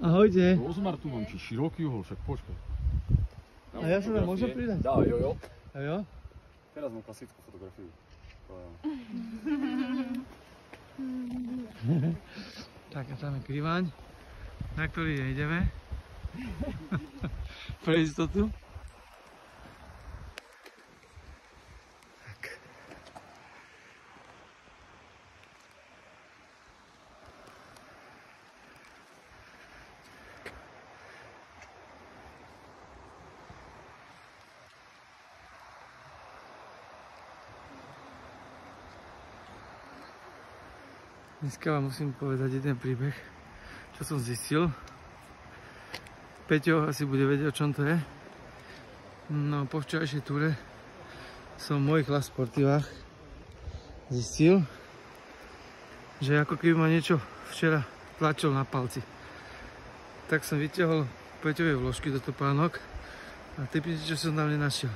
Ahojte. Rozmar tu mám, či široký uhol, však počkaj. A ja sa tam môžem pridať? Dá, jo. A jo? Teraz mám klasickú fotografiu. Tak a tam je kriváň, na ktorý nejdeme. Pre istotu. Dneska vám musím povedať jeden príbeh, čo som zistil. Peťo asi bude vedieť, o čom to je. No, po včerajšej túre som v mojich Las Sportivách zistil, že ako keby ma niečo včera tlačil na palci. Tak som vyťahol Peťové vložky do topánok a typnite, čo som tam nenašiel.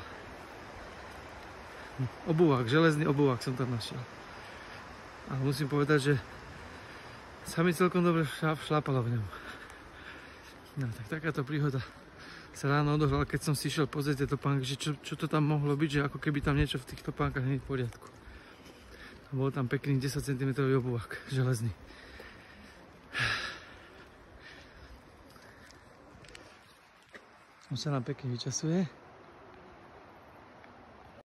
Obuvák, železný obuvák som tam našiel. A musím povedať, že sa mi celkom dobre šlápalo v ňom. No tak takáto príhoda sa ráno odohrala, keď som si išiel pozrieť tie topánky, že čo to tam mohlo byť, že ako keby tam niečo v tých topánkach nie je v poriadku. A bol tam pekný 10 cm obuvák, železný. On sa nám pekne vyčasuje.